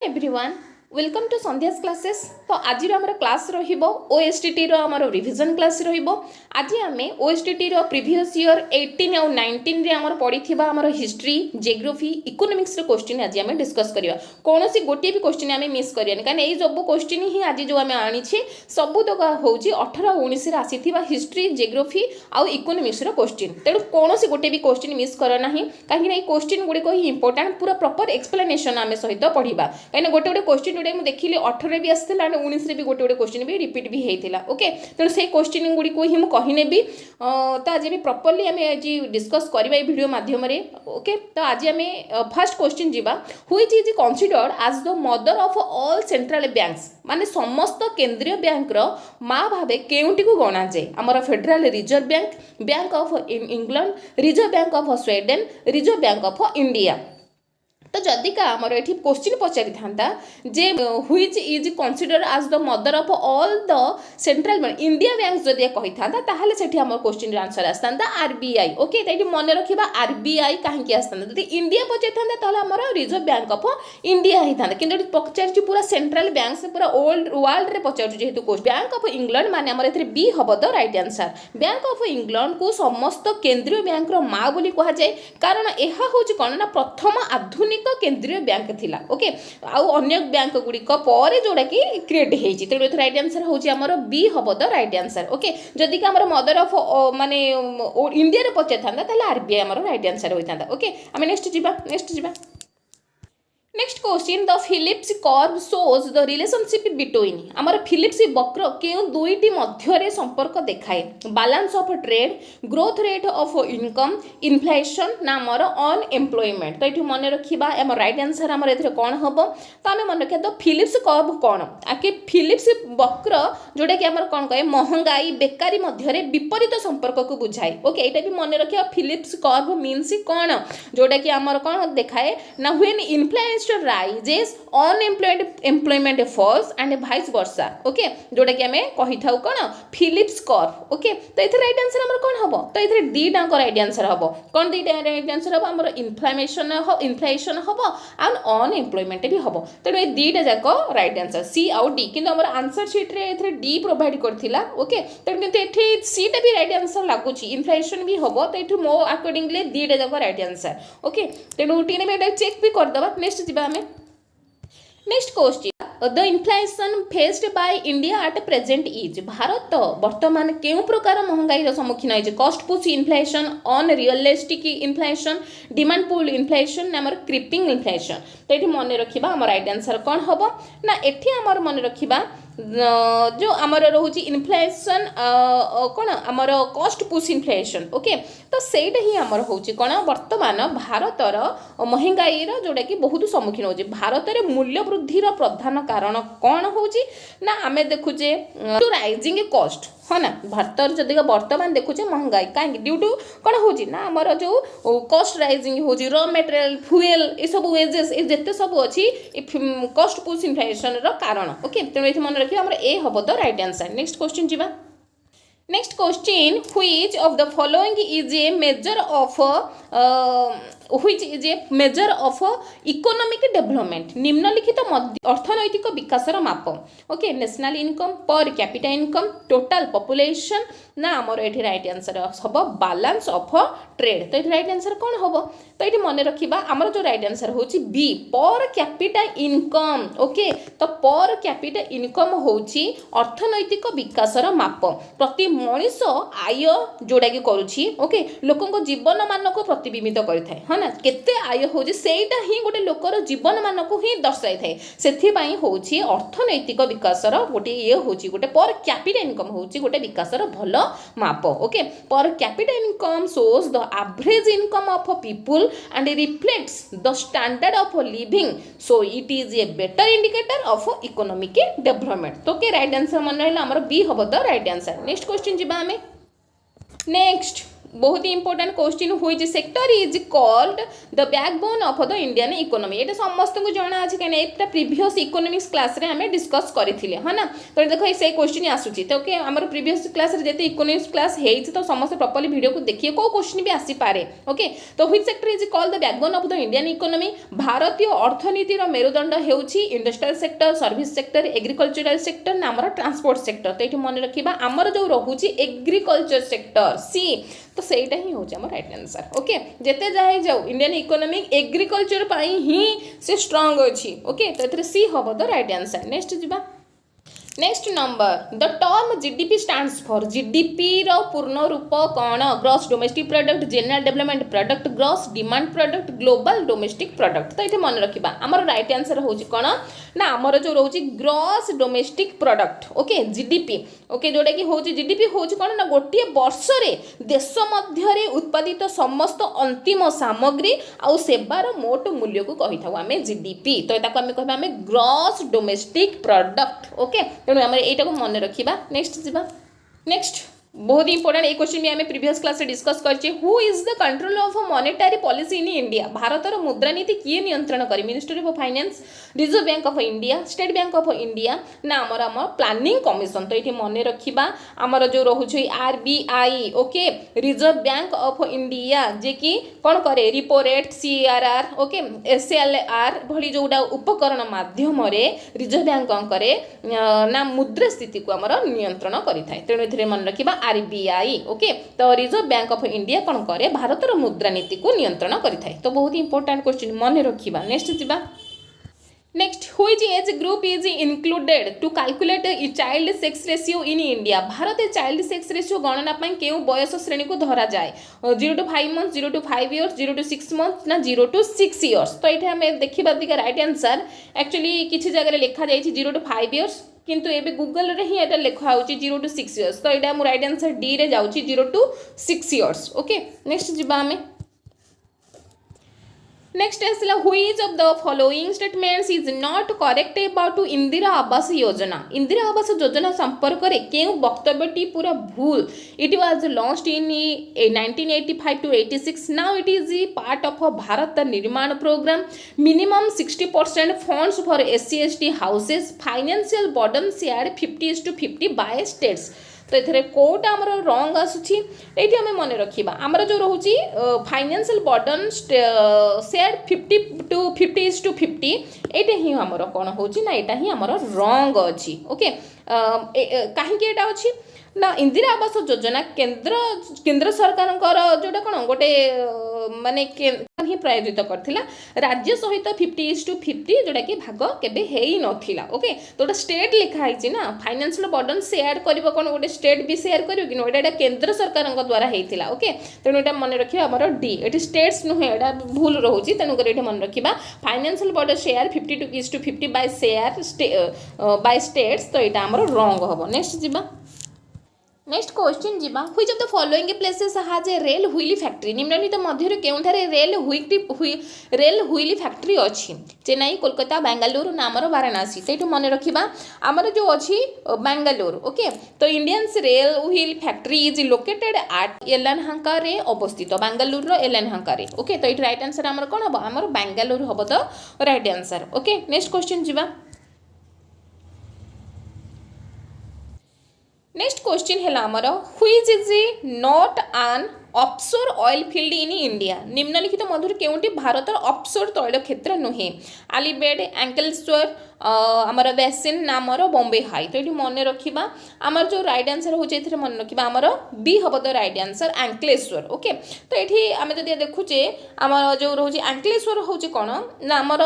Everyone welcome to Sandhya's classes. तो आज आमर क्लास ओएसटीटी आमर रिविजन क्लास आज आम ओएसटीटी प्रीवियस ईयर 18 और 19 रे आमर पड़ी आमर हिस्ट्री जियोग्राफी इकोनॉमिक्स क्वेश्चन आज आम डिस्कस करवा। कौन सी गोटे भी क्वेश्चन आम मिस करें कहीं ये सब क्वेश्चन ही आज जो आम आनी सबू तक हूँ 18 19 आसी हिस्ट्री जियोग्राफी आउ इकोनॉमिक्स क्वेश्चन। तेणु कौन सी गोटे भी क्वेश्चन मिस करना कहीं क्वेश्चन गुड़िक ही इंपोर्टाट पूरा प्रॉपर एक्सप्लेनेशन आम सहित पढ़ा कहीं गोटे गोटे क्वेश्चन जोटा मुझे देखिली 18 भी आसाला 19 भी गोटे गोटे क्वेश्चन भी रिपीट भी होता। ओके तेणु से क्वेश्चन गुड़ी को ही मुझे कहनेबी तो आज भी प्रॉपर्ली आम आज डिस्कस करवा वीडियो माध्यम। ओके तो आज आम फर्स्ट क्वेश्चन जीवा which is considered as the mother of all central banks माने समस्त केंद्रीय बैंक रो माँ भावे केउंटी को गणा जाए आमर federal reserve bank, bank of England, reserve bank of Sweden, reserve bank of India. तो जदि का आमर ये क्वेश्चन पचारि था जे which is considered as the mother of all the central bank India bank जदि कही था ताहले सेठी आमर क्वेश्चन आंसर आसता आरबीआई। ओके तो ये मन रखा आरबीआई कहीं आसता जदि इंडिया पचारि था आमर रिजर्व बैंक ऑफ इंडिया होता कि पचार पूरा सेंट्रल बैंक से पूरा ओल्ड वर्ल्ड में पचार जेहेतु बैंक ऑफ इंग्लैंड माने आमर ए बी हम the right answer. Bank of England को समस्त केंद्रीय बैंक माँ बोली कह जाए कारण यह हूँ कौन ना प्रथम आधुनिक केंद्रीय बैंक थिला। ओके आउ अन्य बैंक गुड़िक पर जोड़ा कि क्रिएट होती तेणु ये राइट आंसर हूँ आमर बी हम द राइट आंसर। ओके जदि कि आमर मदर ऑफ माने इंडिया रे पचारि था आरबीआई आमर राइट आंसर होता। ओके आम नेक्स्ट जीवा next question the Phillips curve shows the relationship between आमर फिलिप्स वक्र क्यों दुईटी मध्य संपर्क देखाए balance of trade, growth rate of income, inflation ना आमर अनएम्प्लॉयमेंट। तो ये मन रखा आम राइट आंसर आमर ए कौन हम तो आम मन रखा द फिलिप्स कर्व कौन आके फिलिप्स वक्र जोटा कि आमर कौन कहे महंगाई बेकारी मध्य विपरीत संपर्क को बुझाए। ओके यहाँ भी मन रखा फिलिप्स कर्व मीन्स कौन जोटा कि आमर कौन देखाए ना when inflation rises unemployment falls and vice versa। Okay जोटा कि आमे कहि थाउ कोन फिलिप्स कर्व। ओके तो इथे राइट आंसर हमर कोन हबो तो इथे डी टांको राइट आंसर हबो कोन डी राइट आंसर हबो हमर इन्फ्लेशन हबो एंड अनएम्प्लॉयमेंट भी हबो तेणु ए दीटा जाको राइट आंसर सी आउ डी किंतु हमर आंसर शीट रे इथे डी प्रोवाइड करथिला। ओके तेणु किंतु एथे सी टा भी राइट आंसर लागुची इन्फ्लेशन भी हबो तो एठु मो अकॉर्डिंगली दीटा जाको राइट आंसर। ओके तेणु टी ने बेटा चेक भी कर दबा। Next question the inflation faced by India at present is भारत वर्तमान केउ प्रकार महंगाई सम्मुखीन होइछ cost push inflation, unrealistic inflation, demand pull inflation ना आमर क्रिपिंग इन्फ्लेशन। तो ये मन रखा आम राइट आंसर कौन हम ना एठी आमर मन रखा जो आमर रोचे इन्फ्लेशन कौन आमर कॉस्ट पुश इन्फ्लेशन। ओके तो सेटा ही आमर होची कौन वर्तमान भारतर महंगाई जोटा कि बहुत सम्मुखीन होची भारत में मूल्य वृद्धिर प्रधान कारण कौन होची ना आमे देखुचे टू राइजिंग कॉस्ट हाँ ना भारत जदि वर्तमान देखुचे महंगाई कहीं ड्यू टू कौन होची ना आमर जो कॉस्ट राइजिंग होची रॉ मटेरियल फ्यूएल ये सब वेजेस जिते सब अच्छी कॉस्ट पुश इन्फ्लेशन कारण। ओके तेणु ये मन रखिए आमर ए हम the right answer. Next question जीवा next question which of the following is a major of which is a major of economic development निम्नलिखित अर्थनैतिक विकासर माप। Okay national income, per capita income, total population ना आमर ये right answer हम balance of trade. तो ये राइट आंसर कौन हम तो ये मन रखा आमर जो राइट आंसर हूँ B per capita income. Okay तो पर कैपिटा इनकम हूँ अर्थनैतिक विकासर माप प्रति मनीष आय जोड़ा कि करुच्ची। ओके लोक जीवन मान को प्रतिबिंबित करें हाँ ना केते आय हो सेटा ही गोटे लोकर जीवन मान को ही दर्शाई थाए से हूँ अर्थनैतिक विकासर गोटे ये हूँ गोटे पर कैपिटा इनकम हूँ गोटे विकासर भल माप। Okay per capita income shows the average income of people and reflects the standard of living so it is a better indicator of economic development. तो के राइट आंसर मन रहा आमर बी हम the right answer. Next question जीवा आमे next बहुत ही important question which sector is called the backbone of the Indian economy एटा समस्त को जाना अछि कने एटा प्रीवियस इकोनॉमिक्स क्लास रे हमें डिस्कस करथिले है ना तो देखो से क्वेश्चन आसुची तो ओके हमर प्रीवियस क्लास रे जेते इकोनॉमिक्स क्लास हेइ तो समस्त प्रॉपर्ली वीडियो को देखिए को क्वेश्चन भी आसी पारे ओके तो which sector is called the backbone of the Indian economy भारतीय अर्थनीति रो मेरुदंड हेउची industrial sector service sector agricultural sector ना हमर ट्रांसपोर्ट सेक्टर तो एठी मन रखिबा हमर जो रहूची एग्रीकल्चर सेक्टर सी तो सेटा ही हो जाए राइट आंसर ओके जेते जाए जाऊ इंडियन इकोनॉमी एग्रीकल्चर पाई ही से स्ट्रांग अछि ओके तो एतरे सी हबो द राइट आंसर नेक्स्ट जिबा next number the term GDP stands for GDP रो पूर्ण रूप कौन gross domestic product general development product gross demand product global domestic product तो ये मन रखा आमर राइट आंसर होची कौन ना आमर जो रोची gross domestic product okay GDP okay जोटा कि होची जीडीपी होची कौन ना गोटे वर्ष रे देश मध्य उत्पादित समस्त अंतिम सामग्री आउ सेवार मोट मूल्य को कही था आम जीडीपी तो आम कह ग्रॉस डोमेस्टिक प्रोडक्ट ओके तेणु आम यहीटा को मन रखा नेक्स्ट जीवा नेक्स्ट बहुत ही इंपोर्टेंट ये क्वेश्चन भी आम प्रीवियस क्लास से डिस्कस करछे who is the control of monetary policy in India भारतर मुद्रानीति किए नियंत्रण करे ministry of finance reserve bank of India state bank of India ना आम प्लानिंग कमिशन तो ये मन रखा आमर जो रोचे RBI okay reserve bank of India जे कि कौन करे repo rate CRR okay SLR भली जोटा उपकरण माध्यम रिजर्व बैंक कौन करे ना मुद्रास्थिति को आमर नियंत्रण करें तेणु ये मन रखा आरबीआई ओके तो रिजर्व बैंक ऑफ इंडिया कौन करे भारतर मुद्रानीति को नियंत्रण करें तो बहुत इंपोर्टेंट क्वेश्चन मन रखा नेक्स्ट जीवा next which age group is included to calculate child sex ratio in India भारत चाइल्ड सेक्स रेशियो गणना केउ बयस श्रेणी को धरा जाए 0 to 5 months 0 to 5 years 0 to 6 months ना 0 to 6 years तो ये आम देखा दिखा राइट आंसर एक्चुअली किसी जगह लिखा जाए 0 to 5 years किंतु एबे गूगल रे ही एटा लिखा होची 0 to 6 years तो एटा मो राइट आंसर डी रे जाउची 0 to 6 years ओके नेक्स्ट जिबा हमें नेक्स्ट आसला which of the following statements is not correct about Indira Awas Yojana Indira Awas Yojana संपर्क में केउ वक्तव्यटी पूरा भूल it was launched in 1985 to 86 now it is part of Bharat Nirman program minimum 60% funds for SC ST houses financial burden share 50:50 by states तो ये कौटा आमर रंग आसूची ये आम मन रखा आमर जो रोचे फाइनेंशियल बर्डन शेयर 50:50 ये ही आमर कौन हो ना ही आमर रंग अच्छी ओके कहीं यहाँ अच्छी ना इंदिरा आवास योजना केंद्र सरकार जोटा कौन गोटे माने ही प्रायोजित करथिला राज्य सहित 50:50 जोटा कि भाग केबे हेई नथिला ओके तो स्टेट लिखा है ना फाइनेंशियल बर्डन शेयर करिवो कोन गोटे स्टेट भी शेयर करिवो कि एटा केंद्र सरकार द्वारा हेइथिला ओके तेणु एटा मन रखिबा हमर डी एटी स्टेट्स नुहे एटा भूल रहउची तेणु कर एटा मन रखिबा financial burden share 50:50 by share by states तो एटा हमर रॉन्ग हबो नेक्स्ट जिबा नेक्स्ट क्वेश्चन जीवा which of the following places has a rail wheel factory निम्नलिखित मध्य केउठारे रेल व्हील फैक्ट्री अच्छी चेन्नई कोलकाता बेंगलुरु नामर वाराणसी तो मन रखा आमर जो अच्छी बेंगलुरु ओके तो Indians rail wheel factory is located at Yelahanka रे अवस्थित बेंगलुरु एलनहांका रे ओके तो ये राइट आंसर आमर कौन हम आमर बेंगलुरु हम तो right answer okay next question जीवा नेक्स्ट क्वेश्चन है आमर which is not an offshore oil field in India निम्नलिखित मध्य केउंटी भारतर ऑफशोर तैल क्षेत्र नुहे आलिबेड एंकलेश्वर आमर बेसिन नामर बॉम्बे हाई तो ये मन रखा आमर जो राइट आंसर हो मन रखा आमर बी हम द राइट आंसर एंकलेश्वर ओके तो ये आम जो देखुचे आमर जो रोचे एंकलेश्वर हूँ कौन ना आमर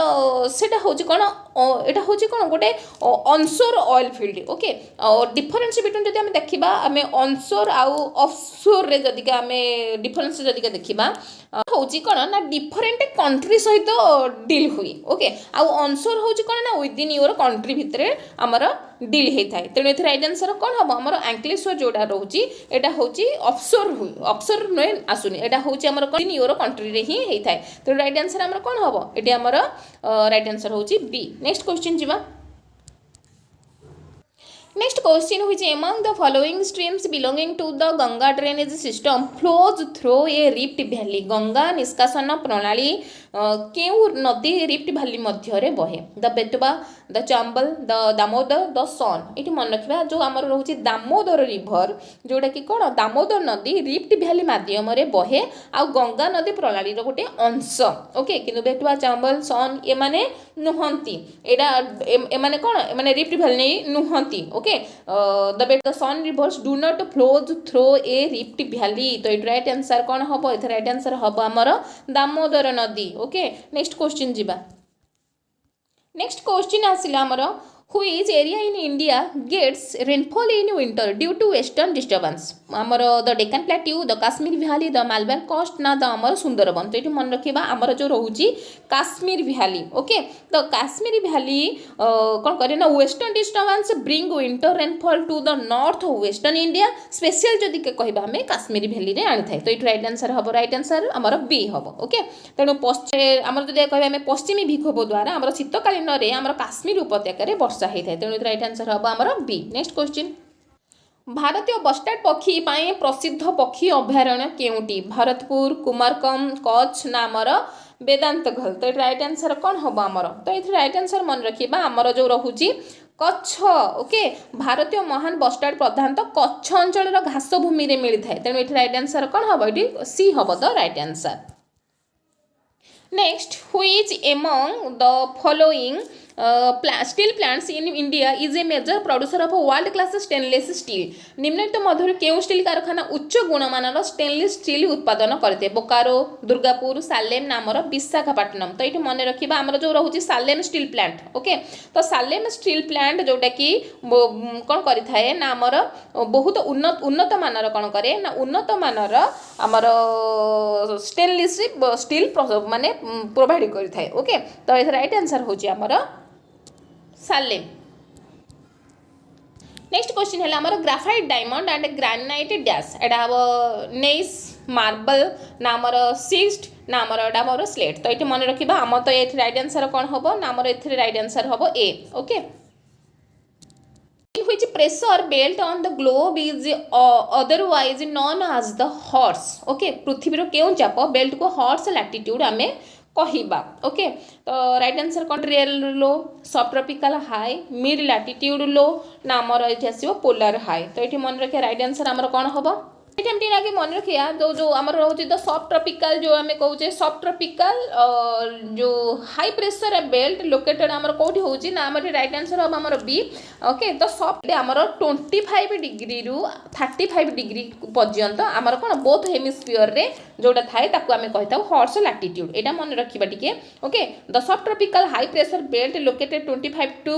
सेटा हूँ कौन यहाँ हूँ कौन गोटे onshore oil field okay difference between जब आम देखा आम ऑनशोर आउ ऑफशोर रे जदि आम डिफरेन्स जदि देखा हूँ कौन ना डिफरेन्ट कंट्री सहित डील हुए ओके आउ ऑनशोर हूँ कौन ना विदिन योर कंट्री भितर आमर डील होता है तेणु ये राइट आंसर कौन हम आमर एंकलेश्वर जोटा रोचे यहाँ हूँ ऑफशोर नुहे आसुनी यहाँ हूँ विदिन योर कंट्री रे ही होता है तेणु राइट आंसर आमर कौन हम ये आमर राइट आंसर हूँ बी नेक्स्ट क्वेश्चन जीवा Next question, which among the following streams belonging to the Ganga drainage system flows through a rift valley? Ganga निष्कासन प्रणाली केउ नदी रिफ्ट भैली मध्य बहे? The Betwa, the Chambal, the Damodar, the Son. ये मन रखा जो आम रोचे दामोदर रिभर जोटा कि कौन दामोदर नदी रिफ्ट भैली मध्यम बहे आ गंगा नदी प्रणाली गोटे अंश. ओके किंतु बेतवा चंबल सन ये माने नुहंती एमाने कौन एमाने रिफ्ट भैली नुहंती. Okay the Son rivers do not flows through a rift valley. तो ये राइट आंसर कौन हम ये राइट आंसर हम आमर दामोदर नदी. ओके नेक्स्ट क्वेश्चन जीवा. नेक्स्ट क्वेश्चन आसिला आमर which area in India gets rainfall in winter due to western disturbance? आमर the Deccan plateau, the Kashmir भैली, द मालबार कोस्ट ना द आमर सुंदरबन. तो ये मन रखा आमर जो रोचे काश्मीर भैली. ओके तो काश्मीर भैली कौन करे ना western disturbance bring winter rainfall to the north western India. Special जदि कहवा आम काश्मीर भैली रे आनी थाए. तो ये राइट आंसर हम राइट आंसर आमर बी हम. ओके तेणु आमर जो कह पश्चिमी विक्षोभ द्वारा आमर शीतकालीन आमर काश्मीर उपत्यकार वर्षा होता है. तेणु राइट आंसर हम आमर बी. Next question. भारतीय बस्टार्ड पक्षी पाए प्रसिद्ध पक्षी अभयारण्य केउटी? भरतपुर, कुमारकम, कच्छ ना आमर वेदांतघल. तो राइट आंसर कौन हम आमर? तो ये राइट आंसर मन रखा आमर जो रोचे कच्छ. ओके भारतीय महान बस्टार्ड प्रधानतः कच्छ अंचल घास भूमि में मिलता है. तेणु ये राइट आंसर कौन हम? ये सी हम the right answer. Next, which among the following steel plants in India is a major producer of world class stainless steel? निम्नलिखित मध्य केउं स्टील कारखाना उच्च गुणमानर स्टेनलेस स्टील उत्पादन करते? बोकारो, दुर्गापुर, सालेम नामर विशाखापट्टनम. तो ये मन रखा आमर जो रोचे सालेम स्टील प्लांट. ओके तो सालेम स्टील प्लांट जोटा कि कौन करें ना आमर बहुत उन्नत मानर कौन करे ना उन्नत मानर आमर स्टेनलेस स्टील माने प्रोवाइड करें. ओके तो ये राइट आंसर होची आमर सालेम. नेक्स्ट क्वेश्चन है आमर graphite diamond and granite dash. एटा हम नेस मार्बल ना आमर सिस्ट ना आमर एटा आमर स्लेट. तो ये मन रखा आम तो ये राइट आंसर कौन हम ना आमर ए राइट आंसर हम A. Okay which pressure belt on the globe is otherwise known as the horse. Okay पृथ्वी केउं चाप बेल्ट को हॉर्स लैटिट्यूड आमे कहिबा. ओके तो राइट आंसर कंट्रियल लो, सब tropical high, mid latitude low ना आमर ये आसो पोलार हाई. तो ये मन रखिए राइट आंसर आमर कौन हम? ये आगे मन रखिया जो आमर रोचे द सब ट्रॉपिकल जो आम कहे सब ट्रॉपिकल जो हाई प्रेशर बेल्ट लोकेटेड आमर कौटी होची ना आमर राइट आंसर हम आमर बी. ओके तो सब आमर 25 डिग्री रु 35 डिग्री पर्यंत आमर कौन बोथ हेमिस्फियर रे जोटा थाए ताकू आम कही हॉर्स लैटिट्यूड. यहाँ मन रखा टिके. Okay the sub tropical high pressure belt located 25 to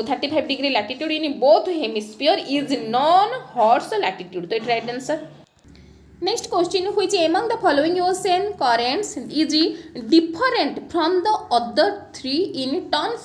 35 degree latitude in both hemisphere is known horse latitude. तो right answer. Next question, which among the following ocean currents is different from the other three in terms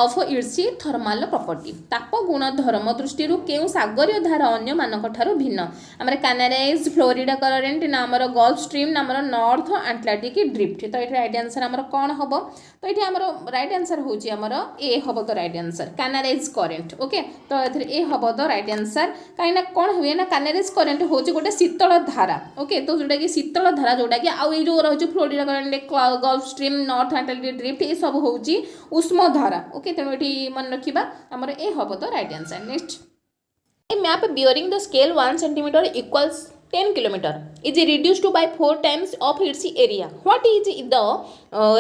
of its thermal property? ताप गुण धर्म दृष्टि केउं सागरीय धारा अन्य मानक ठारू भिन्न? आमर कैनाराइज, फ्लोरिडा करंट ना आमर गल्फ स्ट्रीम ना आमर नॉर्थ अटलांटिक ड्रिफ्ट. तो ये राइट आंसर आमर कौन हम? तो ये आमर राइट आंसर होची आमर ए हम the right answer Canaries current. Okay तो ए हम द राइट आंसर. कहीं कौन हुए ना कैनाराइज करंट होची गोटे शीतल धारा. ओके तो जोटा कि शीतल धारा जोटा कि आउ जो रही Florida current gulf stream north Atlantic drift ये सब होची उष्म धारा. ओके तेणु ये मन रखा आमर ए हम the right answer. Next A map bearing the scale 1 centimetre equals 10 kilometer is reduced by 4 times of its area. What is the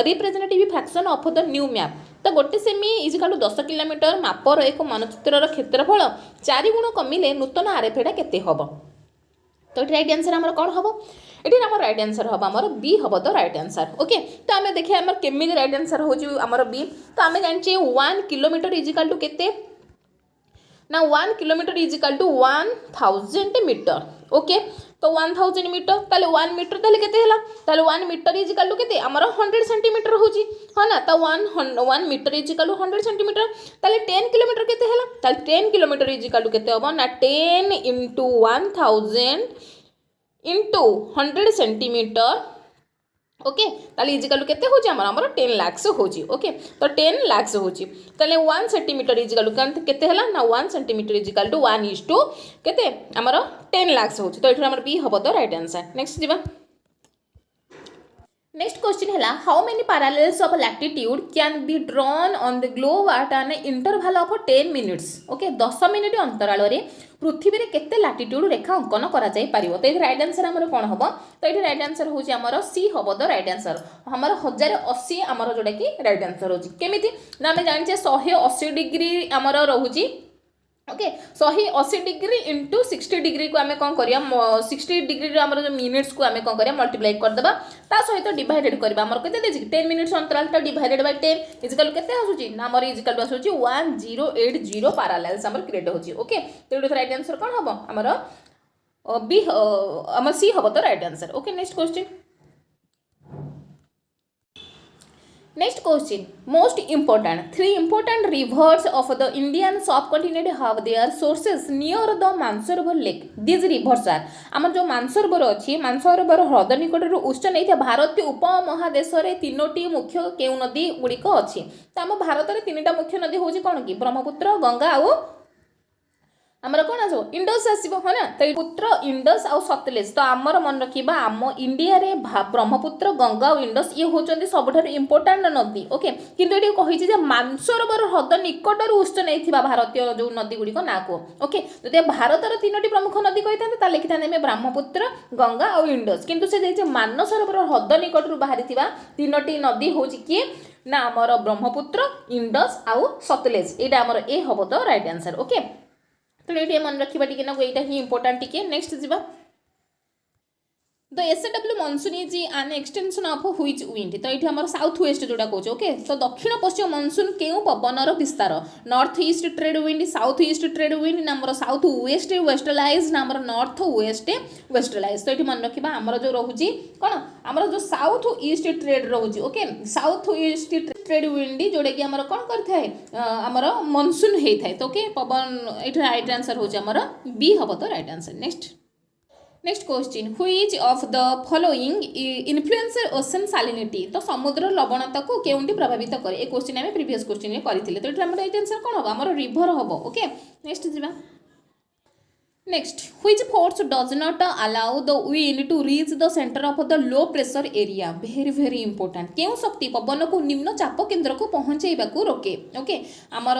representative fraction of the new map? तो गोटे सेमी इजिकाल 10 किलोमीटर मापर एक मानचित्र क्षेत्रफल 4 गुण कमिले नूतन आरएफएटा केते हबो? तो राइट आंसर आमर कौन हम? ये आम राइट आंसर हम आमर बी हम द राइट आंसर. ओके तो आम देखिए आमर केमी राइट आंसर हो आमर बी. तो आम जाने 1 किलोमीटर इजिकाल टू केते ना 1 kilometre equal to 1000 metre. Okay तो 1000 मीटर ताले 1 मीटर ताले केते हला? ताले 1 मीटर इजिकाल टू केते आमर 100 सेंटीमीटर होची है ना. तो 1 मीटर इजिकाल टू 100 सेंटीमीटर ताले 10 किलोमीटर केते हला? ताले 10 किलोमीटर इजिकाल टू केते हबो ना 10 into 1000 into 100 सेंटीमीटर ओके ताले इजिकल टू केते होची हमर 10 लाख होची ओके तो 10 लाख होची ताले 1 सेंटीमीटर इजिकल टू केते हला ना 1 centimetre equal to 1 is to केते हमर 10 लाख होची तो एठु हमर बी हबो तो राइट आंसर नेक्स्ट जीवा नेक्स्ट क्वेश्चन है how many parallels of latitude can be drawn on the globe eight an interval of 10 minutes okay 10 minute अंतराल रे पृथ्वी रे केते लैटिट्यूड रेखा अंकन करा जाय परिबो तो राइट आंसर हमर कोन हबो तो ये राइट आंसर होची हमर सी हबो द राइट आंसर हमर 1080 हमर जोडा की राइट आंसर होची केमिति ना हम जानि छे 180 डिग्री हमर रहूची ओके 180 डिग्री इंटू 60 डिग्री को आम कौन करिया 60 डिग्री आमर जो मिनिट्स को आम कौन करिया मल्टीप्लाई करदेबा ता सहित डिवाइडेड करबा हमर केते देछि 10 मिनिट्स अंतराल ता डिवाइडेड बाय 10 इजिकल केते आसुची ना हमर इजिकल टू आसुची 1080 पैरेलल्स हमर क्रिएट होची ओके तो इट राइट आंसर कोन हबो हमर बी हमर सी हबो तो right answer okay next question Next question, most important, 3 important rivers of the Indian subcontinent have their sources near the Mansarovar lake. These rivers are, आमर जो मानसरोवर अच्छी मानसरोवर ह्रद निकटर उत्स नहीं भारतीय उपमहादेश रे 3टी मुख्य केउ नदी गुड़िक अच्छी तो आम भारत में 3टा मुख्य नदी हूँ कौन कि ब्रह्मपुत्र गंगा और आमर कौन आसो इंडस आसो है ना तो पुत्र इंडस आउ सतलेज तो आमर मन रखा आम इंडिया रे ब्रह्मपुत्र गंगा और इंडस ये होचंदी सबठार इंपोर्टाट नदी ओके किंतु ये कही मानसरोवर ह्रद निकटर उत्स नहीं भारतीय जो नदी गुड़िक ना को ओके जो भारत 3टी प्रमुख नदी कही था लिखि था ब्रह्मपुत्र गंगा और इंडस किंतु से मानसरोवर ह्रद निकटर बाहरी 3टी नदी हूँ किए ना आमर ब्रह्मपुत्र इंडस आउ सतलेज यहाँ आमर ए हम तो राइट आंसर ओके तो ये मन रखा टी ना यहाँ ही इंपोर्टाट टी नेक्स्ट जीवा the SW monsoon is an extension of which wind तो ये आम साउथ वेस्ट जोड़ा कौच ओके तो दक्षिण पश्चिम मनसून केउ पवनर विस्तार north east trade wind south east trade wind नामर साउथ वेस्ट वेस्टर्लाइज नामर नॉर्थ वेस्ट वेस्टर्लाइज तो ये मन रखा आमर जो रोचे कौन आमर जो साउथ ईस्ट ट्रेड रोचे okay south east trade wind जोड़ा कि आमर कौन करता आमर मनसून होता है तो ओके पवन ये राइट आंसर हो बी हम तो right answer next question which of the following influence ocean salinity तो समुद्र लवणता को केउंटी प्रभावित करे ए क्वेश्चन आम प्रीवियस क्वेश्चन करथिले तो एटा राइट आंसर कोन हो हमर रिवर हो ओके नेक्स्ट जीवा next which force does not allow the wind to reach the centre of the low pressure area very important केउ शक्ति पवन को निम्न चाप केंद्र को पहुंचाइबा को रोके ओके आमर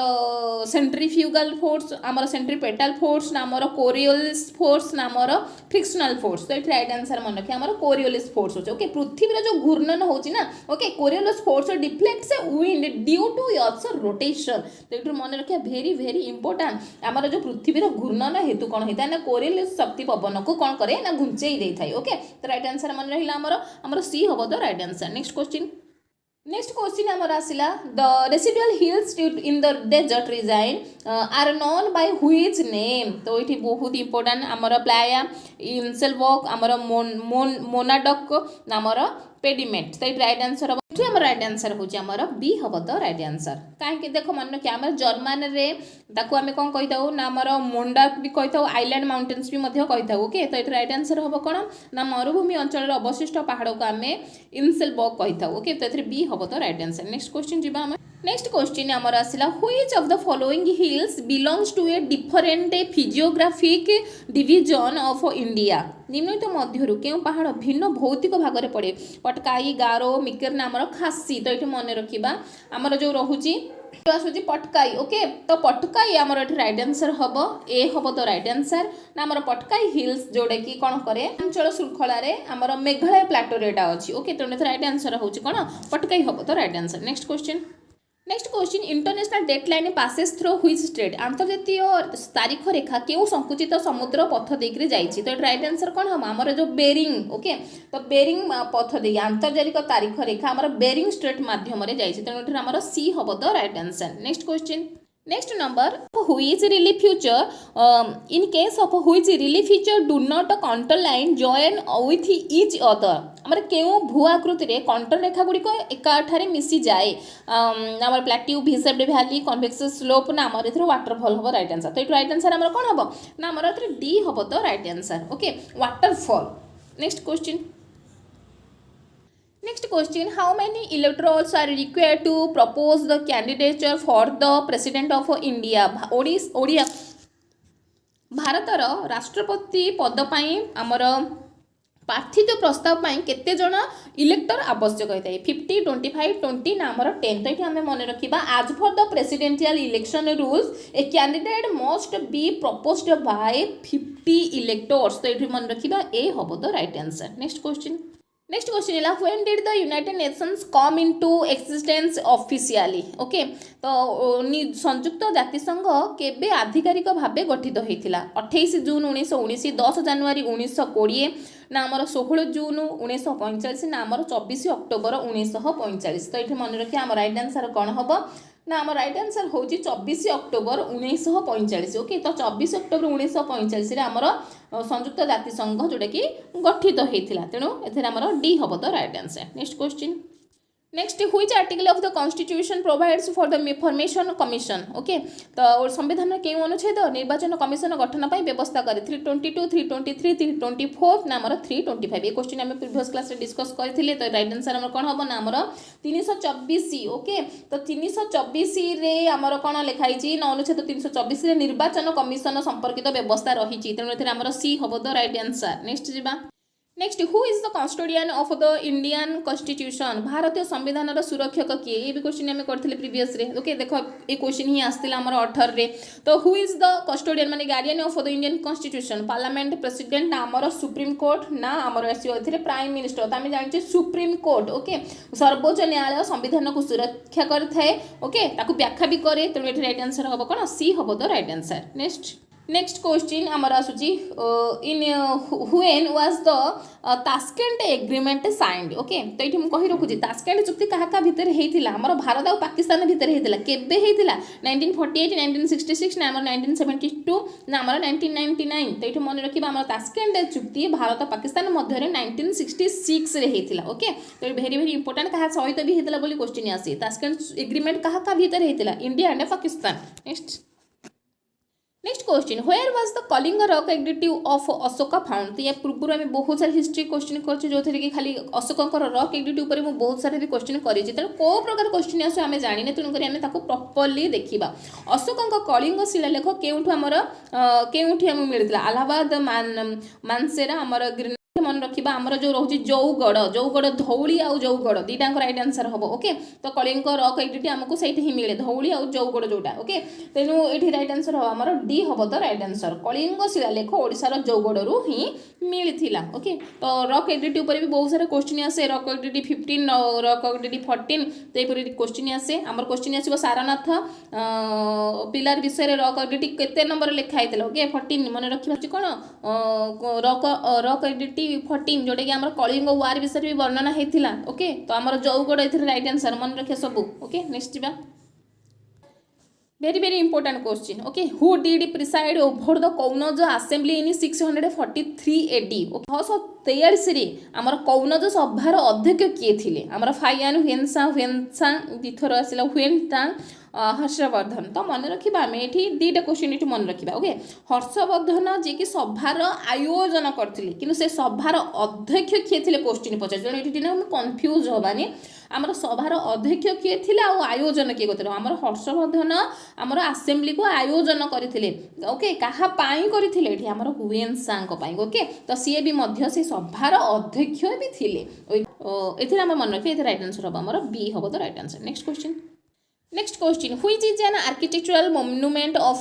सेंट्रीफ्यूगल फोर्स आमर सेंट्रीपेटल फोर्स नामर कोरियोलिस फोर्स नामर फ्रिक्शनल फोर्स तो ये राइट आंसर मन रखिए आमर कोरियोलिस फोर्स होचे ओके पृथ्वी जो घूर्णन होची ना okay Coriolis force deflects wind due to earth rotation तो ये मन रखिए वेरी इंपोर्टेंट आमर जो पृथ्वी घूर्णन हेतु कौन ना कोरियोलिस शक्ति पवन को कौन करे ना घुंचई दे थाई ओके तो राइट आंसर मन रहिला हमर सी हबो तो राइट आंसर नेक्स्ट क्वेश्चन हमर आसिला the residual hills in the desert region are known by which name तो ये बहुत इंपोर्टेंट हमर प्लाया इनसेलवॉक हमर मोनाडक नामर पेडिमेंट तो ये राइट आंसर हम राइट आंसर हूँ बी हम तो राइट आंसर कहीं देख मन रखिए आम जर्मान रे आम कौन कही था ना आमर मोंडा भी कही था आइलैंड माउंटेन्स भी कही था ओके तो ये राइट आंसर हम कौन ना मरुभूमि अंचल अवशिष्ट पहाड़ को आम इनसेलबर्ग कही था ओके तो बी हम तो राइट आंसर नेक्स्ट क्वेश्चन जी नेक्स्ट क्वेश्चन आमर आसला which of the following hills belongs to a different physiographic division of India निम्नलिखित मध्यरु केउ पहाड़ भिन्न भौतिक भाग में पड़े पटकाई गारो मिकर नामर खासी तो ये मन रखा आमर जो रोचे आसूँ पटकाई ओके तो पटकाई आमर ये राइट आंसर हम ए हम तो राइट आंसर ना आमर पटकाई हिल्स जोड़ा कि कौन करे अंचल श्रृंखलार आमर मेघालय प्लाटो रेटा अच्छी ओके तो राइट आंसर हूँ कौन पटकाई हम तो right answer next question international date line passes through which state अंतर्जातीय तारीख रेखा क्यों संकुचित समुद्र पथ देकर जाइए तो राइट आंसर कौन हम आमर जो बेरिंग ओके तो बेरिंग पथ दे आंतर्जातिक तारीख रेखा आमर बेरिंग स्ट्रेट माध्यम जाइए तेणु आमर सी हम तो right answer next question next number which relief future in case of which relief future do not counter line join with each other आमर क्यों भू आकृति रे कंटर रेखा गुड़िक एकाठारे मिसी जाए आमर plateau V shaped valley convex slope ना आमर एथरो वाटरफॉल हम राइट आंसर तो ये राइट आंसर आमर कौन हम ना आमर डी हम तो right answer okay waterfall next question Next question, how many electors are required to propose the candidature for the president of India? Odia भारतर राष्ट्रपति पद पाई आमर प्रार्थित प्रस्ताव पाई केते जण इलेक्टर आवश्यक होता है 50 25 20 ना आमर 10 तो ये आम मन रखा आज for the presidential election rules a candidate must be proposed by 50 electors तो ये मन रखा ए हम the right answer next question है when did the United Nations come into existence officially okay तो संयुक्त जातिसंघ केबे आधिकारिक भाव गठित होता 28 जून 1919 10 जनवरी 1920 ना आमर 16 जून 1945 ना आमर 24 अक्टोबर 1945 तो ये मन रखिए आम राइट आंसर कौन हम ना आम राइट आंसर हूँ 24 अक्टोबर 1945 ओके तो 24 अक्टोबर 1945 आमर संयुक्त जातिसंघ जोटा कि गठित होता तेणु एमर डी हम the right answer next question next which article of the constitution provides for the information commission okay तो संविधान के अनुच्छेद निर्वाचन कमिशन गठन पर व्यवस्था करे 322 323 324 ना आमर 325 ये क्वेश्चन आम प्रीवियस क्लास रे डिस्कस करथिले तो राइट आंसर आमर कोन हम ना आमर 324 ओके तो 324 रे आमर कोन लिखाई छि ना अनुच्छेद 324 रे निर्वाचन कमिशन संपर्कित व्यवस्था रही छि तेणु एथिरे आमर सी हम द राइट आंसर नेक्स्ट जिबा next who is the custodian of the Indian constitution भारतीय संविधान सुरक्षक किए ये भी क्वेश्चन आम करते प्रीवियस रे ओके देख ये क्वेश्चन ही आसला आमर 18 रे तो हु इज द कस्टोडियन माने guardian of the Indian constitution parliament president ना आमर सुप्रीम कोर्ट ना आमर आसी प्राइम मिनिस्टर तो आम जाने सुप्रीम कोर्ट ओके सर्वोच्च न्यायालय संविधान को सुरक्षा करए ओके व्याख्या भी करे तेणु ये राइट आंसर हम कौन सी हम the right answer next question आमर आसूची in when was the Tashkent agreement signed okay तो ये मुझे कही रखुची तास्केंट चुक्ति क्या भितर होता आमर भारत और पाकिस्तान भितर होता केबे होता 1948 1966 ना आमर 1972 ना आमर 1999 तो ये मन रखा आमर तास्केंट चुक्ति भारत और पाकिस्तान मध्य 1966 रे होता ओके तो भेरी भेरी इंपोर्टेंट क्या सहित भी होता बोली क्वेश्चन आसे तास्केंट एग्रीमेंट क्या भितर होता India and Pakistan next question where was the Kalinga rock एडिटिव ऑफ अशोका फाउंड तो या पूर्व आम बहुत सारा हिस्ट्री क्वेश्चन कर जो कि खाली अशोकर रॉक एडिटिव पर बहुत सारा भी क्वेश्चन करें तेणु कौ प्रकार क्वेश्चन आस आम जाने तेणुक आम प्रॉपर्ली देखा अशोक कलिंग शिलालेख केउठू आमर केउठी आम मिलता अलाहाबाद मानसेरा आमर मन रखा आमर जो रोचे जौगढ़ धौली आउ जौगढ़ दीटा राइट आंसर हम ओके तो कलिंग रॉक एडिटी आमको सही ही मिले धौली आउ जौगढ़ जोटा ओके तेणु ये राइट आंसर हम आमर डी हम द राइट आंसर कलिंग शिलालेख ओडिशार जौगढ़ ही मिलता ओके तो रॉक एडिटी पर भी बहुत सारा क्वेश्चन आसे रॉक एडिटी 15 रॉक एडिटी 14 तो ये क्वेश्चन आसे आमर क्वेश्चन आसो सारनाथ पिलार विषय रॉक एडिटी केते नंबर लिखाई ओके 14 मन रखा कौन रॉक एडिटी 14 जोटा कि आमर कलिंग वार विषय भी वर्णना होता ओके तो आमर जौगढ़ ये राइट आंसर मन रखिए सब ओके नेक्स्ट जा very important question okay who did preside over the कौनज assembly in 643 AD okay 643 रे हमर कौनज सभार अध्यक्ष किए थिले हमर फायान हुएनसा दिथर आसिला हुएनता हर्षवर्धन तो मन रखा आम ये दुईटा क्वेश्चन ये मन रखा ओके हर्षवर्धन जी कि सभार आयोजन करते कि से सभार अध्यक्ष किए थे क्वेश्चन पचार ये कन्फ्यूज हबानी आमर सभार अध्यक्ष किए थे आयोजन किए करते आमर हर्षवर्धन आमर आसेम्बली को आयोजन करते ओके कहापाई करते आमर हुएनसा ओके तो सी भी मध्य से सभार अध्यक्ष भी थे ये मन रखिए ये राइट आंसर हम आमर बी हम the right answer next question which is an architectural monument of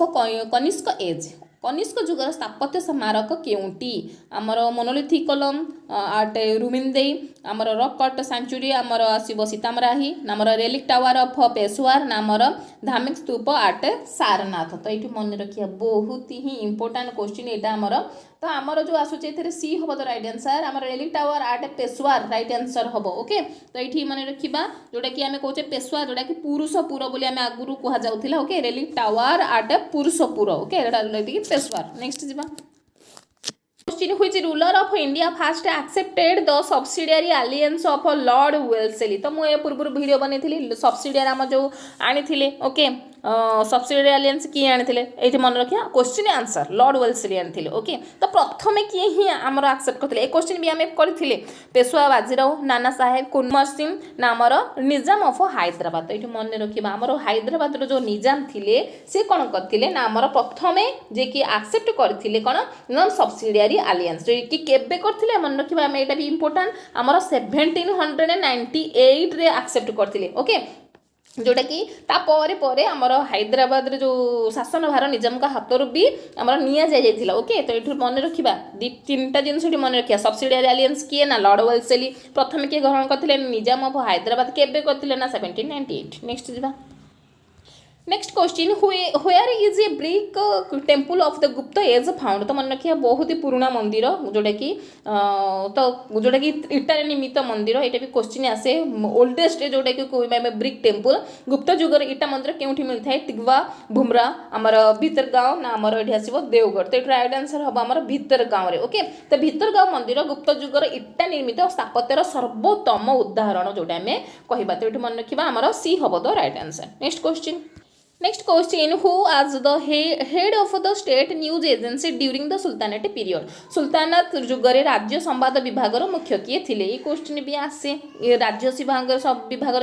Kanishka as Kanishka जुगर स्थापत्य स्मारक केउंटी आमर मोनोलिथिक कलम आट रुमिंदेई आमर रॉक कट सेंचुरी आमर आसीबो सीतामराही नामर रेलिक टावर ऑफ पेशवार नामर धार्मिक स्तूप आट सारनाथ तो ये मन रखिए बहुत ही इंपोर्टेंट क्वेश्चन यहाँ आमर तो आमर जो आसूचे सी हम द राइट आंसर आमर रेलिक टावर आट पेशवार राइट आंसर हम ओके तो ये मन रखा जोटा कि आम कहे पेशवार जोटा कि पुरुषपुर बोली आम आगुरी कहुला okay relic tower at Purushpur okay Peshawar next जी question which ruler of India first accepted the subsidiary alliance of Lord Wellesley तो मुझे पूर्व वीडियो बनी सब्सिडियरी आम जो आनी ओके सब्सिडियरी आलियंस किए आनी ये मन रखिया क्वेश्चन आंसर लॉर्ड वेल्लेस्ली आनी ओके तो प्रथम किए ही आमर एक्सेप्ट करते ए क्वेश्चन भी आम करते पेशवा बाजीराव नाना साहेब कुनवर सिंह ना आमर निजाम ऑफ हैदराबाद तो ये मन रखा आमर हैदराबाद जो निजाम थे सी कौन करते ना आमर प्रथम जे कि एक्सेप्ट करते कौन नॉन सब्सिडियरी आलियंस जो कि केबे करते मन रखा आम यहाँ भी इम्पोर्टाट आमर 1798 रे एक्सेप्ट करते ओके जोटा कि तापर पर आमर हैदराबाद जो शासन भार निजाम का हाथ भी आमर निया जाइला ओके तो ये मन रखा तीन टा जिन मन रखा सब्सिडियरी आलियंस किए ना लॉर्ड वेल्लेस्ली प्रथम किए ग्रहण करते निजाम ऑफ हैदराबाद केबे करते ना 1798 नेक्स्ट जा next question where is a brick temple of the गुप्त एज फाउंड तो मन रखिए बहुत ही पुराना मंदिर जोटा कि इटारे निर्मित मंदिर ये भी क्वेश्चन आसे ओल्डेस्ट जोटा कि ब्रिक टेम्पल गुप्त जुगर इटा मंदिर क्योंठी मिलता है तिगवा भुमरा आमर भीतर गाँव ना आमर ये आसो देवगढ़ तो ये राइट आंसर हम आमर भीतर गाँव में ओके तो भीतर गाँव मंदिर गुप्त जुगर इटा निर्मित स्थापत्यर सर्वोत्तम उदाहरण जोटा आम कहवा तो ये मन रखा आमर सी हम the right answer next question who was the head of the state news agency during the sultanate period सुल्तानात जुगरे राज्य संवाद विभाग मुख्य किए थे ये क्वेश्चन भी आसे राज्य विभाग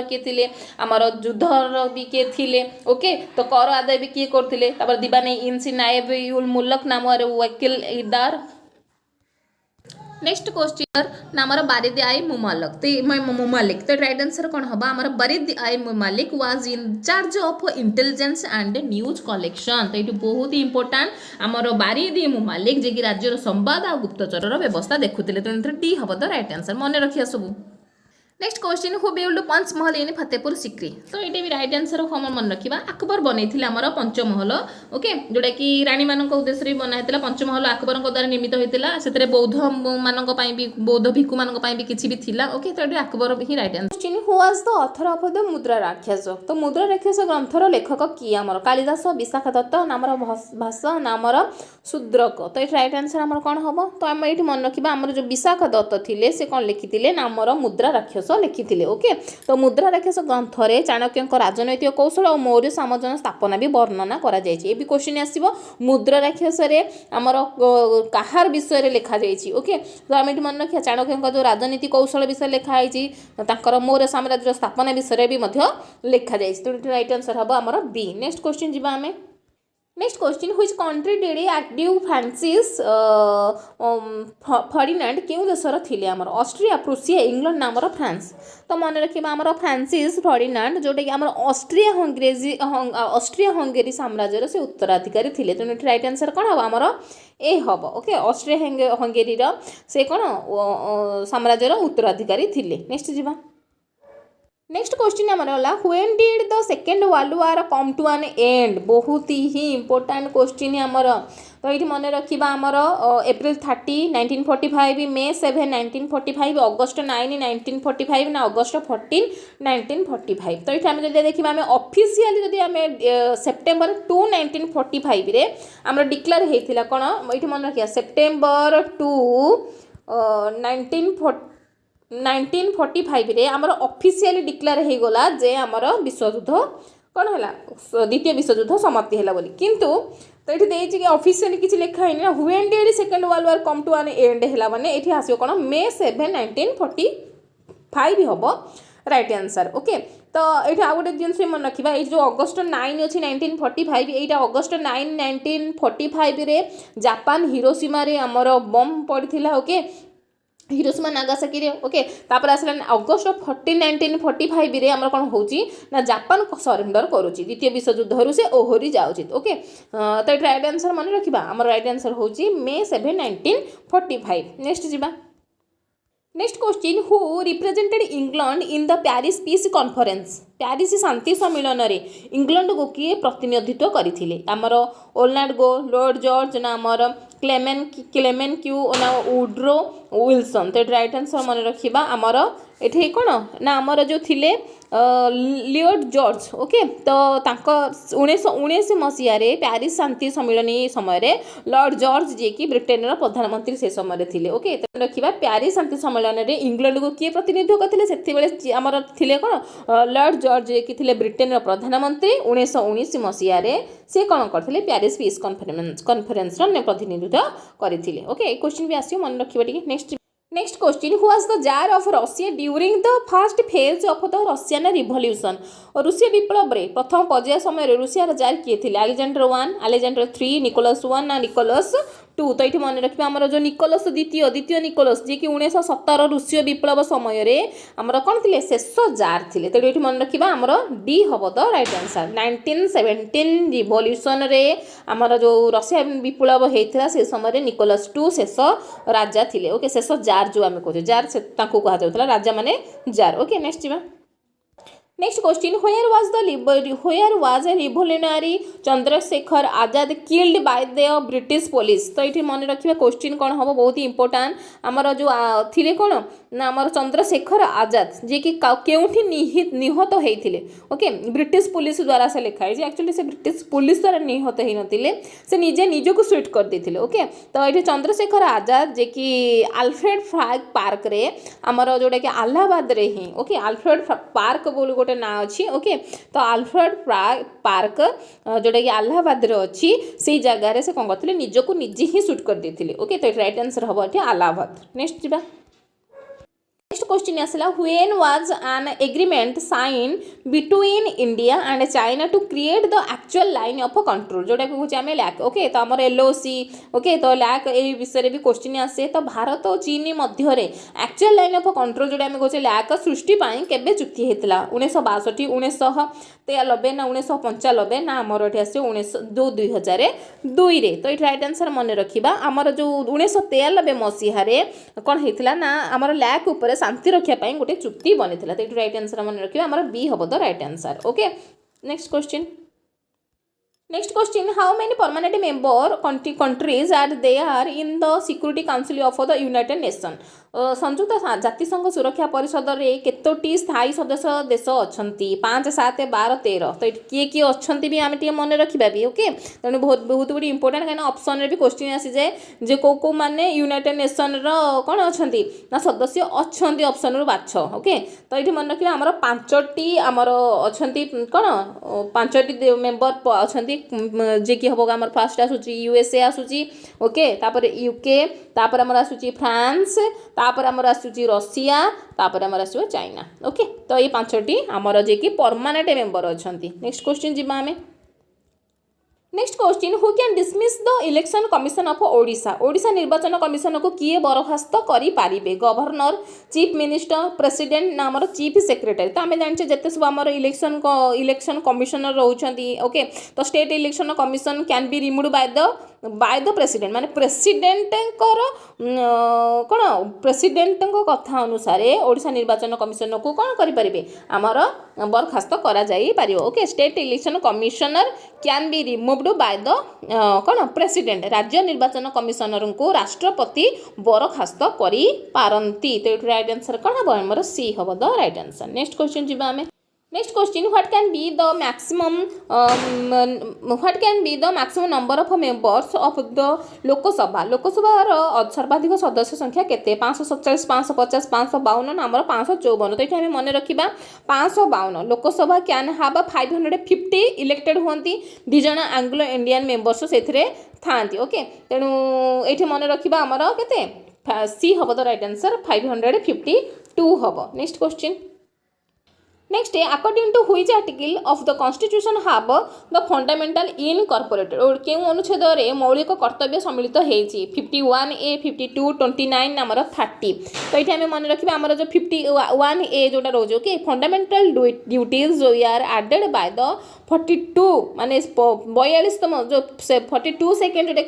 किए थे आमर युद्धर भी किए थे ओके तो कर आदाय भी किए करते दीवानी इनसी नायब उल मुल्क नाम वकील इदार नेक्स्ट क्वेश्चन नामर बारिद आई मुमालिक तो मुमालिक तो राइट आंसर कौन हम आमर Barid i Mumalik was in charge of intelligence and news collection तो ये बहुत ही इंपोर्टाट आमर बारिद मुमालिक जे कि राज्यर संवाद और गुप्तचर व्यवस्था देखुले तो डी हम द राइट आंसर मन रखिया सब next question who build Panchmahal in Fatehpur secrete तो ये भी राइट आंसर हम मन रखा अकबर बनई आमर पंचमहल ओके जोटा कि रानी मान उद्देश्य बनाई पंचमहल अकबर द्वारा निर्मित होता से बौद्ध मान भी बौद्ध भिक्षु मान भी किसी भी थिला ओके तो ये अकबर ही right answer question who was the author of the Mudra Rakshasa तो मुद्रा राक्षस ग्रंथर लेखक किए आमर कालिदास विशाखा दत्त नामर भाषा नामर शूद्रक तो ये राइट आंसर आमर कौन हम तो आम ये मन रखा आमर जो विशाखा दत्त थे से कौन लिखी नामर मुद्रा राक्षस लिखी ओके तो मुद्रा राक्षस ग्रंथरे चाणक्य राजनैतिक कौशल और मौर्य साम्राज्य स्थापना भी वर्णना करा जायछि भी क्वेश्चन आसीबो मुद्रा राक्षस रे हमर कहार विषय लिखा जायछि ओके तो आम मन रखिया चाणक्य जो राजनीतिक कौशल विषय लिखा है तांकर मौर्य साम्राज्य स्थापना विषय भी लिखा जायछि तो राइट आंसर हम हमर बी नेक्स्ट क्वेश्चन जीवा आमे next question which country did active Francis Ferdinand क्यों देशर थिले आमर ऑस्ट्रिया प्रुसिया इंग्लैंड नामर फ्रांस तो मन रखिबा आमर फ्रांसिस फर्डिनांड जोटा कि आमर ऑस्ट्रिया हंगेरी साम्राज्यर से उत्तराधिकारी थिले तो राइट आंसर कौन हम आमर ए हम ओके ऑस्ट्रिया हंगेरी से कौन साम्राज्यर उत्तराधिकारी थिले नेक्स्ट जीवा नेक्स्ट क्वेश्चन आमर होला when did the second world war come to an end बहुत ही इंपोर्टाट क्वेश्चन आमर तो ये मन रखा आमर एप्रिल 30 1945 मे 7 1945 अगस्ट 9 1945 ना अगस्ट 14 1945 तो ये आम जब देखा आम ऑफिशियली जब आम सेप्टेम्बर 2 1945 रे आमर डिक्लेयर होता कौन ये मन रखा सेप्टेम्बर 2 1945 रे आमर ऑफिशियली डिक्लेयर हो गला जे आमर विश्वयुद्ध कौन है द्वितीय विश्वयुद्ध समाप्ति है बोली किंतु तो ये देछि कि ऑफिशियली किसी लिखा है when did second world war come to an end है माने ये आसो कौन मे 7 1945 हम राइट आंसर ओके तो ये आउ गोटे जिन मन रखा ये जो अगस्ट 9 अच्छी 1945 यहाँ अगस्ट 9 1945 रे जापान हिरोशिमा रे आमर बम पड़ता ओके हिरोशिमा नागासाकी रे ओके तापर आसला अगस्ट 14 1945 रे हमर कोन होची ना जापान को सरेंडर करूची द्वितीय विश्वयुद्ध से ओहरी जाउची ओके तो राइट आंसर मन रखिबा हमर राइट आंसर होची मे 7 1945 नेक्स्ट जीबा next question who represented England in the Paris peace conference Paris शांति सम्मेलन रे इंग्लैंड को किए प्रतिनिधित्व करथिले आमर ओल्नाड गो लॉर्ड जॉर्ज ना आमर क्लेमेन क्यू ना वुड्रो विल्सन तो राइट आंसर मन रखिबा आमर एठी कौन ना आमर जो थिले लियोर्ड जॉर्ज ओके तो तांको 1919 मसीह प्यारिस शांति सम्मेलनी समय लॉर्ड जॉर्ज जी की ब्रिटेन प्रधानमंत्री से समय थिले ओके तो रखिबा प्यारिस शांति सम्मेलन रे इंग्लैंड को किए प्रतिनिधित्व करथिले सेति बेले हमर थिले कोन लॉर्ड जॉर्ज जी की थिले ब्रिटेन प्रधानमंत्री 1919 मसीह से कौन करथिले प्यारिस पीस कॉन्फ्रेंस रो प्रतिनिधित्व करथिले ओके क्वेश्चन भी आसी मन रखिबा टिके next question who was the tsar of Russia during the first phase of the Russian revolution रूसिया विप्लव रे प्रथम पर्याय समय रूसिया जार किए थे अलेक्जेंडर 1 अलेक्जेंडर 3 निकोलस 1 ना निकोलस 2 तो ये मन रखिए आमर जो निकोलस द्वितीय निकोलस जी कि 1917 रूसीय विप्लव समय रे आमर कौन थे शेष जार थे तेणु ये मन रखा आमर डी हम द राइट आंसर 1917 रिवॉल्यूशन रे आमर जो रशिया विप्लव होता से समय निकोलस 2 शेष राजा थे ओके शेष जार जो आम कहे जार से कहुला राजा माने जार ओके नेक्स्ट जी next question where was a revolutionary Chandrashekhar Azad killed by the British police तो ये मन रखिए क्वेश्चन कौन हम बहुत ही इंपोर्टाट आमर जो थिले कौन ना आमर चंद्रशेखर आजाद जी कि केउठी निहत होते ओके ब्रिटिश पुलिस द्वारा से लिखाई एक्चुअली से ब्रिटिश पुलिस द्वारा निहत होते से निजे निजक स्वीट कर देते ओके तो ये चंद्रशेखर आजाद जे कि आल्फ्रेड फ्लैग पार्क रे आमर जोटा कि अलाहाबाद रे ही ओके आल्फ्रेड पार्क बोल गोटे ना अच्छी ओके तो आल्फ्रेड पार्क जोटा कि अलाहाबाद रे अच्छी से जगार से कौन करते निजक निजे ही सुट कर देते ओके तो राइट आंसर हम ये अलाहाबाद नेक्स्ट जी नेक्स्ट क्वेश्चन आसला when was an agreement sign between India and China to create the actual line of control जोटा कि आम लैक ओके तो आम एलओसी ओके तो लैक ये विषय भी क्वेश्चन आसे तो भारत और चीन मध्य एक्चुअल लाइन ऑफ कंट्रोल जोटा आम कहे लैक सृष्टि केबे चुक्ति होता 1962 1993 ना 1995 ना आमर ये आस 2002 तो ये राइट आंसर मन रखा आमर जो 1993 मसीह कौन होता ना आमर लैक उपर शांति रखा गोटे चुक्ति बनी तो ये राइट आंसर मन रखिए आमर बी हम the right answer okay next question how many permanent member countries are there in the security council of the united nation संयुक्त जातिसंघ सुरक्षा परिषद रे केतोटी स्थायी सदस्य देश अच्छा 5 7 12 13 तो किए किए अच्छा भी आम मन रखा भी ओके तेणु बहुत बड़ी इंपोर्टेंट कहीं ऑप्शन रे भी क्वेश्चन आसी जाए जे को माने यूनाइटेड नेशन कौन अच्छा ना सदस्य अच्छा ऑप्शन रू बाछ ओके तो ये मन रखिए आमर 5टी आमर अच्छा कौन 5टी मेंबर अच्छा जे कि हम आम फास्ट आसूची यूएसए आसूची ओके तापर यूके तापर आमर आसूची फ्रांस तापर आमर आसूची रशिया तापर आमर आसो चाइना ओके तो ये 5टी आमर जे कि परमानेंट मेंबर अच्छा नेक्स्ट क्वेश्चन जीवा आमे next question who can dismiss the election commission of Odisha निर्वाचन कमिशन को किए बरखास्त करि पारिबे गवर्नर चीफ मिनिस्टर प्रेसिडेंट ना आमर चीफ सेक्रेटरी तो आम जाने जिते सब आमर इलेक्शन कमिशनर रोचंती ओके तो state election commission can be removed by the president माने प्रेसिडेंट कौन प्रेसिडेंट कथा अनुसार ओडिशा निर्वाचन कमिशन को कौन करें आमर बरखास्त करा जाई पारिबो okay state election commissioner can be removed by the कौन प्रेसिडेंट राज्य निर्वाचन कमिशनर को राष्ट्रपति बरखास्त करि पारंती तो राइट आंसर कौन हम आमर सी हम the right answer next question जीवा आमे next question what can be the maximum number of members of the Lok Sabha सर्वाधिक सदस्य संख्या केते 547 550 552 नंबर 554 तो ये मन रखा 552 लोकसभा कैन हाव 550 इलेक्टेड होती 2 जन एंग्लो इंडियन मेंबर्स से था ओके तेणु ये मन रखा आमर के सी हम द राइट आंसर 552 हम next question next according to which article of the constitution have the fundamental incorporated और क्यों अनुच्छेद रे मौलिक कर्तव्य सम्मिलित होती 51A 52 29 आमर 30 तो ये आम मन रखा आमर जो 51A जोटा रोज ओके फंडामेंटल ड्यूटीज जो आर एडेड बाय द 42 माने 42तम जो 42 second Jote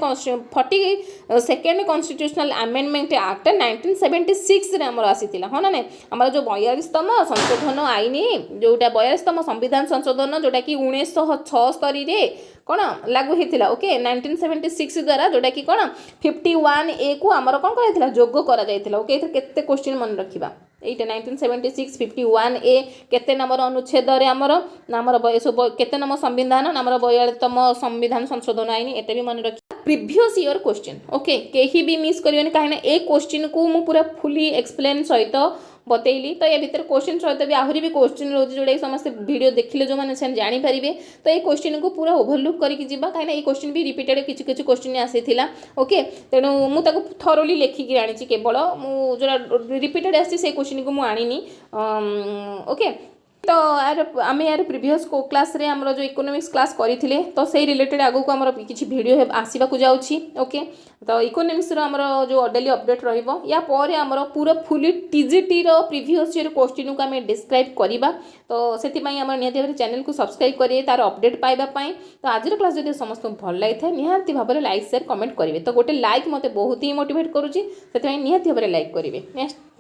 42nd constitutional amendment act 1976 रे आमर आसीतिला हो ना नहीं आमर जो 42तम संशोधन आईन जोटा 42तम संविधान संशोधन जोटा कि 1976 रे कौन लागू होता ओके 1976 द्वारा जोटा कि कौन 51A को आमर कौन कर जोग करा ओके केते क्वेश्चन मन रखिबा ଏଇଟା 1976 51A केते नंबर अनुच्छेद रे आमर केते नंबर संविधान आमर 42तम संविधान संशोधन आईन एटा भी मन रखिया प्रीवियस ईयर क्वेश्चन ओके केही भी मिस करियोनी काहे ए क्वेश्चन को मु पूरा फुली एक्सप्लेन सहित बतैली तो ये भितर क्वेश्चन सहित भी आहरी भी क्वेश्चन रोज जोड़े समस्त वीडियो देखिले जो माने जानि परिबे तो ये क्वेश्चन को पूरा ओवरलुक करके जिबा काहे ये क्वेश्चन भी रिपीटेड किछि किछि क्वेश्चन आसीथिला ओके तेणु मु ताको थरोली लेखिकी आनिछि केवल मु जोरा रिपीटेड आसी से क्वेश्चन को मु आनिनी ओके तो आम यार प्रीवियस क्लास रे हमरो जो इकोनॉमिक्स क्लास करिथिले तो से रिलेटेड आगु को हमरो किछि वीडियो आसीबा को जाउछि ओके तो इकोनॉमिक्स रो हमरो जो डेली अपडेट रहइबो या परे हमरो पूरा फुली टीजीटी रो प्रीवियस ईयर क्वेश्चन को हमें डिस्क्राइब करिबा तो सेति पई हमर निहाती भाबरे चैनल को सब्सक्राइब करिए तार अपडेट पाइबा पई तो आज रो क्लास जदि समस्त भल लागि थाए निहाती भाबरे लाइक शेयर कमेंट करिवे तो गोटे लाइक मते बहुत ही मोटिवेट करूछि सेति पई निहाती भाबरे लाइक करिवे नेक्स्ट